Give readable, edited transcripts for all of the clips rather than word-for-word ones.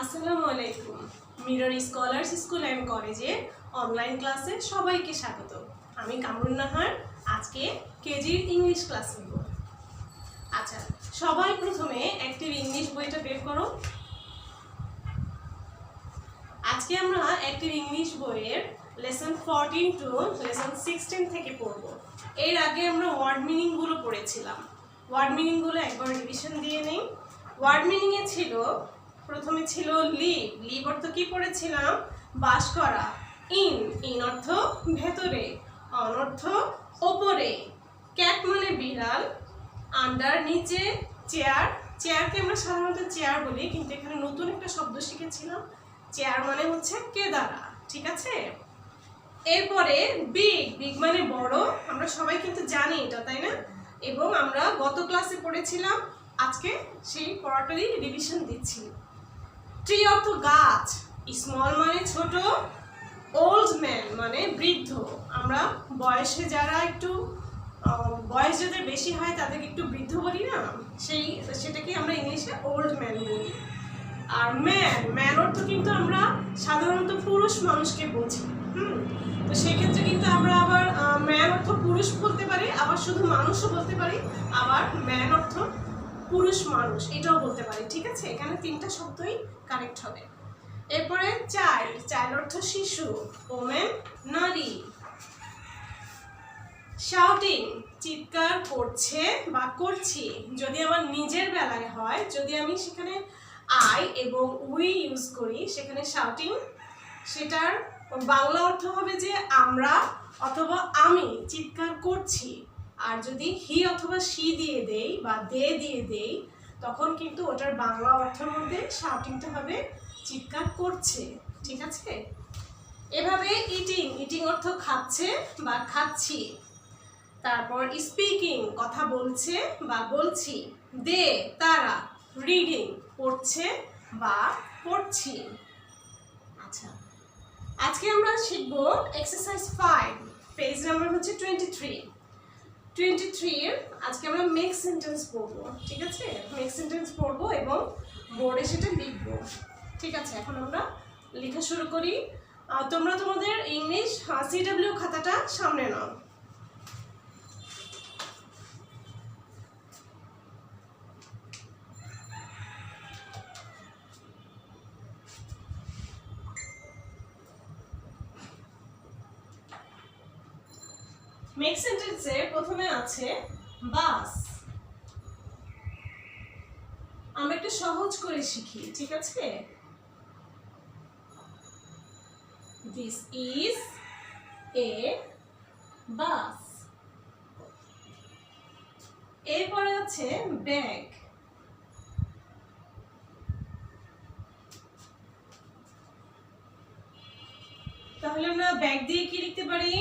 আসসালামু আলাইকুম। Mirror scholars school and কলেজে অনলাইন ক্লাসে সবাইকে স্বাগত। আমি কামরুন নাহার আজকে কেজির ইংলিশ ক্লাস নেব। আচ্ছা, সবাই প্রথমে অ্যাক্টিভ ইংলিশ বইটা বের করো। আজকে আমরা অ্যাক্টিভ ইংলিশ বইয়ের লেসন 14 টু লেসন 16 থেকে পড়ব। এর আগে আমরা ওয়ার্ড মিনিংগুলো পড়েছিলাম। ওয়ার্ড মিনিংগুলো একবার রিভিশন দিয়ে নেই। ওয়ার্ড মিনিংয়ে ছিল, প্রথমে ছিল লিভ। লিভ অর্থ কি পড়েছিলাম? বাস করা। ইন, ইন অর্থ ভেতরে। অন অর্থ ওপরে। ক্যাট মানে বিড়াল। আন্ডার নিচে। চেয়ার, চেয়ারকে আমরা সাধারণত চেয়ার বলি, কিন্তু এখানে নতুন একটা শব্দ শিখেছিলাম। চেয়ার মানে হচ্ছে কেদারা, ঠিক আছে? এরপরে বিগ, বিগ মানে বড়। আমরা সবাই কিন্তু জানি এটা, তাই না? এবং আমরা গত ক্লাসে পড়েছিলাম, আজকে সেই পড়াটারই রিভিশন দিচ্ছি। ট্রি অর্থ গাছ। স্মল মানে ছোট। ওল্ড ম্যান মানে বৃদ্ধ। আমরা বয়সে যারা একটু বয়স যাদের বেশি হয় তাদেরকে একটু বৃদ্ধ বলি না, সেটাকে আমরা ইংলিশে ওল্ড ম্যান বলি। আর ম্যান, ম্যান অর্থ কিন্তু আমরা সাধারণত পুরুষ মানুষকে বুঝি। তো সেক্ষেত্রে কিন্তু আমরা আবার ম্যান অর্থ পুরুষ বলতে পারি, আবার শুধু মানুষও বলতে পারি, আবার ম্যান অর্থ পুরুষ মানুষ এটাও বলতে পারি, ঠিক আছে? এখানে তিনটা শব্দই কারেক্ট হবে। এরপরে চাইল্ড, চাইল্ড অর্থ শিশু। ওমেন নারী। শাউটিং, চিৎকার করছে বা করছি। যদি আমার নিজের বেলায় হয়, যদি আমি সেখানে আই এবং উই ইউজ করি, সেখানে শাউটিং, সেটার বাংলা অর্থ হবে যে আমরা অথবা আমি চিৎকার করছি। আর যদি হি অথবা সি দিয়ে দেই বা দে দিয়ে দেই, তখন কিন্তু ওটার বাংলা অর্থের মধ্যে শাউটিংটা হবে চিৎকার করছে, ঠিক আছে? এভাবে ইটিং, ইটিং অর্থ খাচ্ছে বা খাচ্ছি। তারপর স্পিকিং, কথা বলছে বা বলছি। দে তারা। রিডিং, পড়ছে বা পড়ছি। আচ্ছা, আজকে আমরা শিখব এক্সারসাইজ 5, পেজ নাম্বার হচ্ছে 23 এর আজকে আমরা মেক সেন্টেন্স পড়বো, ঠিক আছে? মেক সেন্টেন্স পড়বো এবং বোর্ডে সেটা লিখবো, ঠিক আছে? এখন আমরা লেখা শুরু করি। তোমরা তোমাদের ইংলিশ CW খাতাটা সামনে নাও। মেক সেন্টেন্সে প্রথমে আছে বাস। আমরা একটু সহজ করে শিখি, ঠিক আছে? This is a bus. এরপরে আছে ব্যাগ। তাহলে আমরা ব্যাগ দিয়ে কি লিখতে পারি?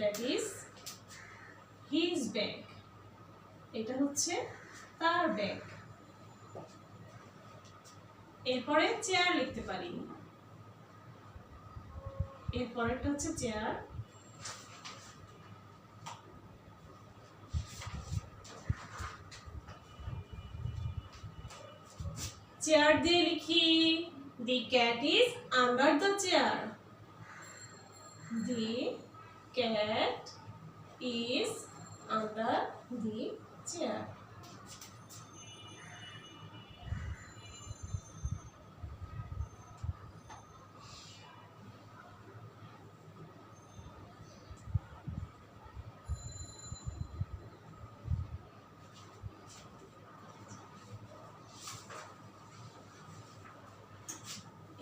That is his bag. এটা হচ্ছে তার ব্যাগ। এরপরে চেয়ার লিখতে পারি। এরপরেরটা হচ্ছে চেয়ার। চেয়ার দিয়ে লিখি the cat is under the chair. The cat is under the chair.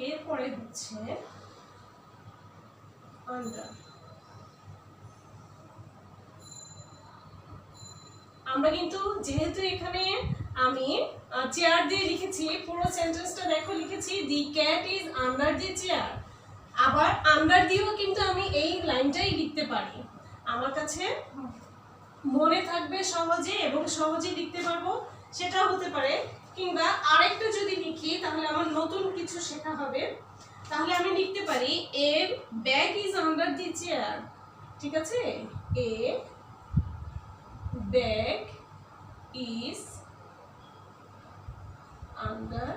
এরপরে হচ্ছে আন্ডার। আমরা কিন্তু যেহেতু এখানে আমি চেয়ার দিয়ে লিখেছি, পুরো সেন্টেন্সটা দেখো লিখেছি দি cat is under the chair. আবার আন্ডার দিয়েও কিন্তু আমি এই লাইনটাই লিখতে পারি। আমার কাছে মনে থাকবে সহজে এবং সহজে লিখতে পারবো, সেটাও হতে পারে। কিংবা আরেকটা যদি লিখি তাহলে আমার নতুন কিছু শেখা হবে। তাহলে আমি লিখতে পারি a bag is under the chair, ঠিক আছে? এ bag is under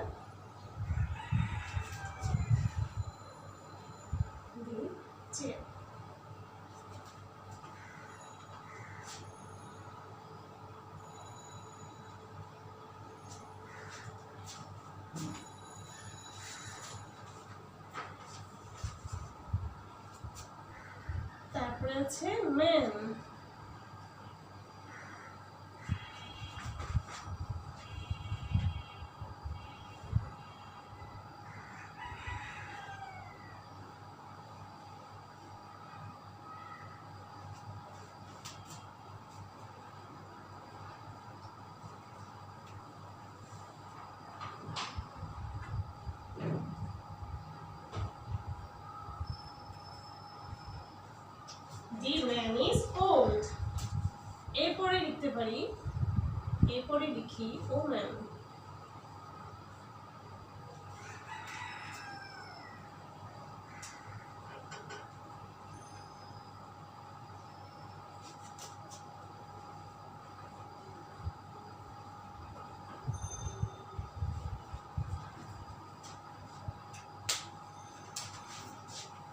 the chair. তারপরে আছে man. The man is old. এরপরে লিখতে পারি, এরপরে লিখি woman.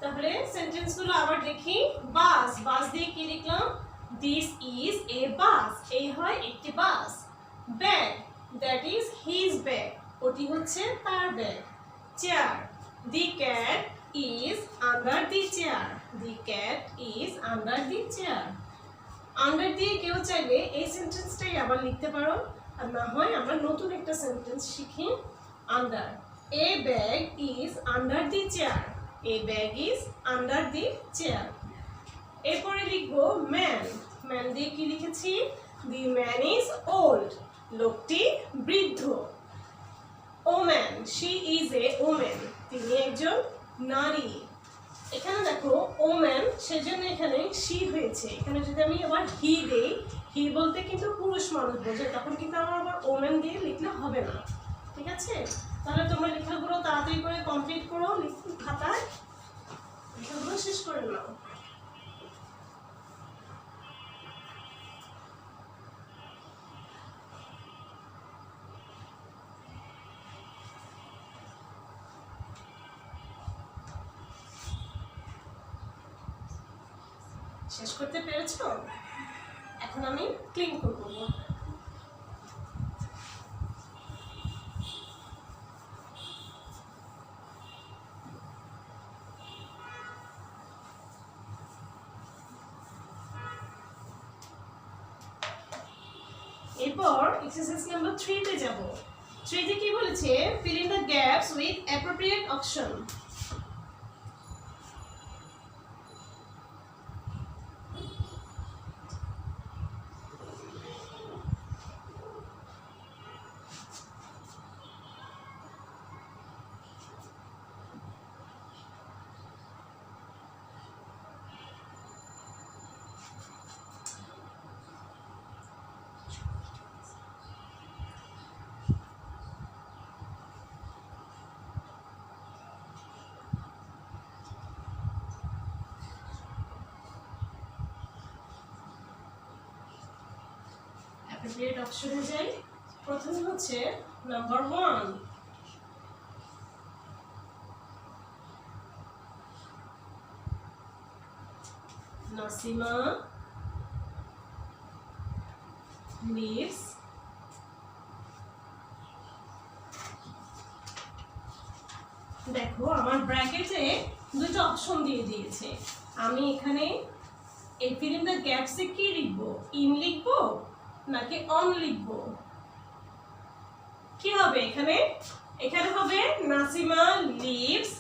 তাহলে সেন্টেন্স গুলো আবার দেখি। বাস, বাস দিয়ে কি লিখলাম? দিস ইজ এ বাস, এই হয় একটি bus. Bag, that is his bag, ওটি হচ্ছে তার ব্যাগ। Chair, the cat is under the chair, the cat is under the chair. Under দিয়ে কেউ চাইলে এই সেন্টেন্সটাই আবার লিখতে পারো, আর না হয় আমরা নতুন একটা সেন্টেন্স শিখি। Under, A bag is under the chair, a bag is under the chair. এরপরে লিখবো man. man দিয়ে কি লিখেছি? the man is old, লোকটি বৃদ্ধ। woman, she is a woman, তিনি একজন নারী। এখানে দেখো woman, সেজন্য এখানে she হয়েছে। এখানে যদি আমি আবার he দেই, he বলতে কিন্তু পুরুষ মানুষ বোঝায়, তখন কিন্তু আমার আবার woman দিয়ে লিখলে হবে না। ঠিক আছে? তাহলে তোমরা লেখাগুলো তাড়াতাড়ি করে কমপ্লিট করো, খাতায় লেখাগুলো শেষ করে নাও। শেষ করতে পেরেছো? এখন আমি ক্লিন করবো। এরপর এক্সারসাইজ নাম্বার 3 তে যাব। 3 তে কি বলেছে? fill in the gaps with appropriate option. appropriate অপশনে যাই। প্রথমে হচ্ছে নাম্বার 1, নাসিমা lives দেখো আমার ব্র্যাকেটে দুটো অপশন দিয়ে দিয়েছে। আমি এখানে এই fill in the gaps এ কি লিখবো? ইন লিখবো নাকি অন লিখবো? কি হবে এখানে? এখানে হবে Nasima lives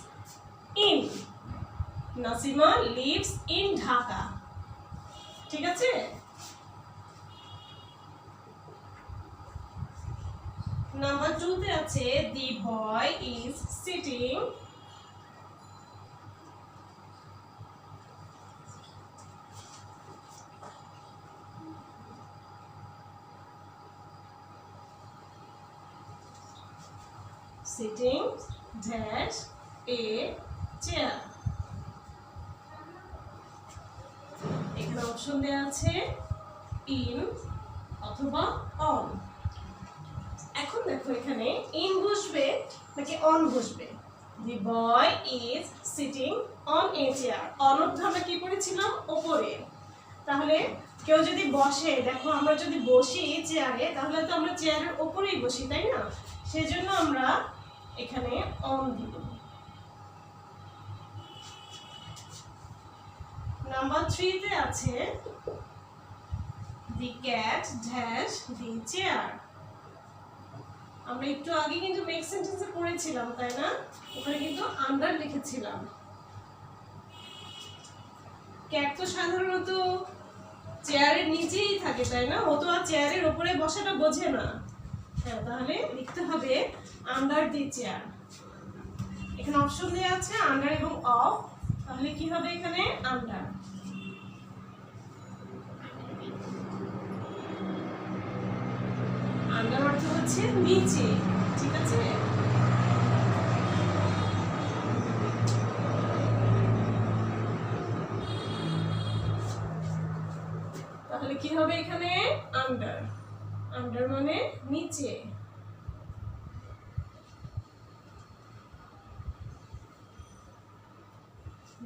in, Nasima lives in Dhaka. ঠিক আছে? নাম্বার 2 তে আছে the boy is sitting sitting dash a chair. এখানে অপশন দেয়া আছে ইন অথবা অন। এখন দেখো এখানে ইন বসবে নাকি অন বসবে। The boy is sitting on a chair. On অর্থ আমরা কি পড়েছিলাম? উপরে। তাহলে কেউ যদি বসে, দেখো আমরা যদি বসি চেয়ারে, তাহলে তো আমরা চেয়ারের উপরেই বসি, তাই না? সেজন্য আমরা এখানে অন দিব। নাম্বার 3 তে আছে the cat dash the chair. আমরা একটু আগে কিন্তু মেক সেন্টেন্সে পড়েছিলাম, তাই না? ওখানে কিন্তু আন্ডার লিখেছিলাম। ক্যাট তো সাধারণত চেয়ারের নিচেই থাকে, তাই না? ও তো আর চেয়ারের উপরে বসাটা বোঝে না। হ্যাঁ, তাহলে লিখতে হবে আন্ডার দি চেয়ার। এখানে অপশন দেওয়া আছে আন্ডার এবং অফ, তাহলে কি হবে এখানে? আন্ডার। আন্ডার অর্থ হচ্ছে নিচে, ঠিক আছে? তাহলে কি হবে এখানে? আন্ডার। আন্ডার মানে নিচে।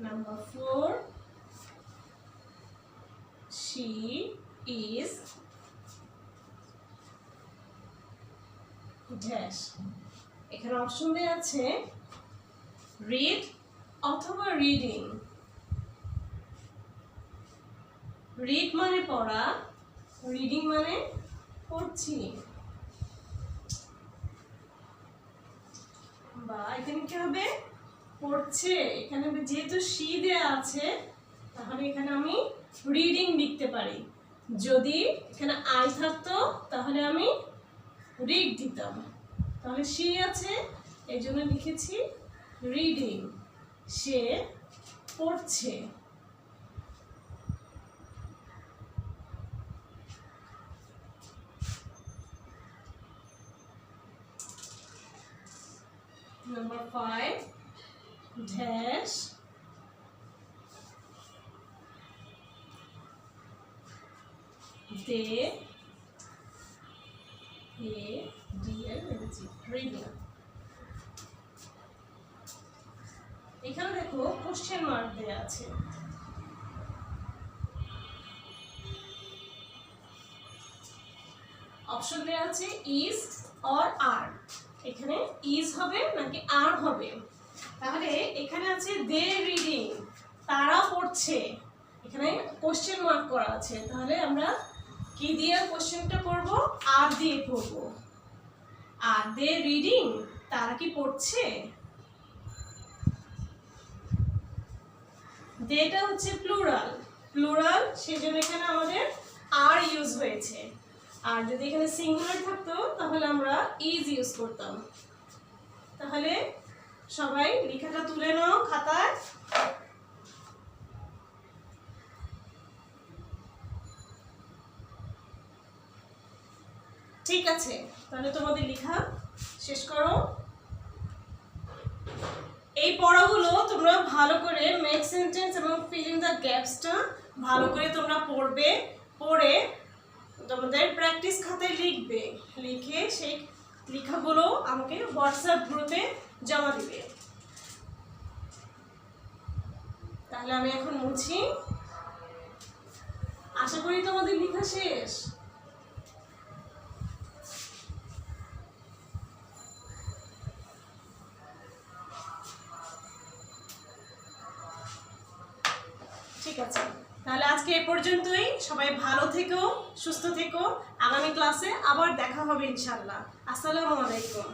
Number 4 she is dash. এখানে অপশন দেওয়া আছে রিড অথবা রিডিং। রিড মানে পড়া, রিডিং মানে পড়ছি। বা এখানে কি হবে? পড়ছে। এখানে যেহেতু সি দেয়া আছে, তাহলে এখানে আমি রিডিং লিখতে পারি। যদি এখানে আই থাকতো তাহলে আমি রিড দিতাম। তাহলে সি আছে, এই জন্য লিখেছি রিডিং। সে পড়ছে। Number 5 dash they reading. এখানে দেখো কোশ্চেন মার্ক দেয়া আছে। অপশন দেয়া আছে ইজ অর আর। এখানে ইজ হবে নাকি আর হবে? তাহলে এখানে আছে দে রিডিং, তারা পড়ছে। এখানে কোশ্চেন মার্ক করা আছে, তাহলে আমরা কি দিয়ে কোশ্চেনটা করব? আর দিয়ে করব। আর দে রিডিং, তারা কি পড়ছে? দেটা হচ্ছে প্লুরাল, প্লুরাল সেজন্য এখানে আমাদের আর ইউজ হয়েছে। আর যদি এখানে সিঙ্গুলার থাকতো তাহলে আমরা ইজ ইউজ করতাম। তাহলে সবাই লেখাটা তুলে নাও খাতায়। ঠিক আছে, তাহলে তোমাদের লেখা শেষ করো। এই পড়াগুলো তোমরা ভালো করে মেক সেন্টেন্স এবং ফিল ইন দ্য গ্যাপসটা ভালো করে তোমরা পড়বে। পড়ে তোমাদের প্র্যাকটিস খাতায় লিখবে, লিখে সেই লেখাগুলো আমাকে হোয়াটসঅ্যাপ গ্রুপে জমা দিবে। তাহলে আমি এখন মুছি। আশা করি তোমাদের লেখা শেষ। ঠিক আছে, তাহলে আজকে এ পর্যন্তই। সবাই ভালো থেকো, সুস্থ থেকো। আগামী ক্লাসে আবার দেখা হবে ইনশাআল্লাহ। আসসালামু আলাইকুম।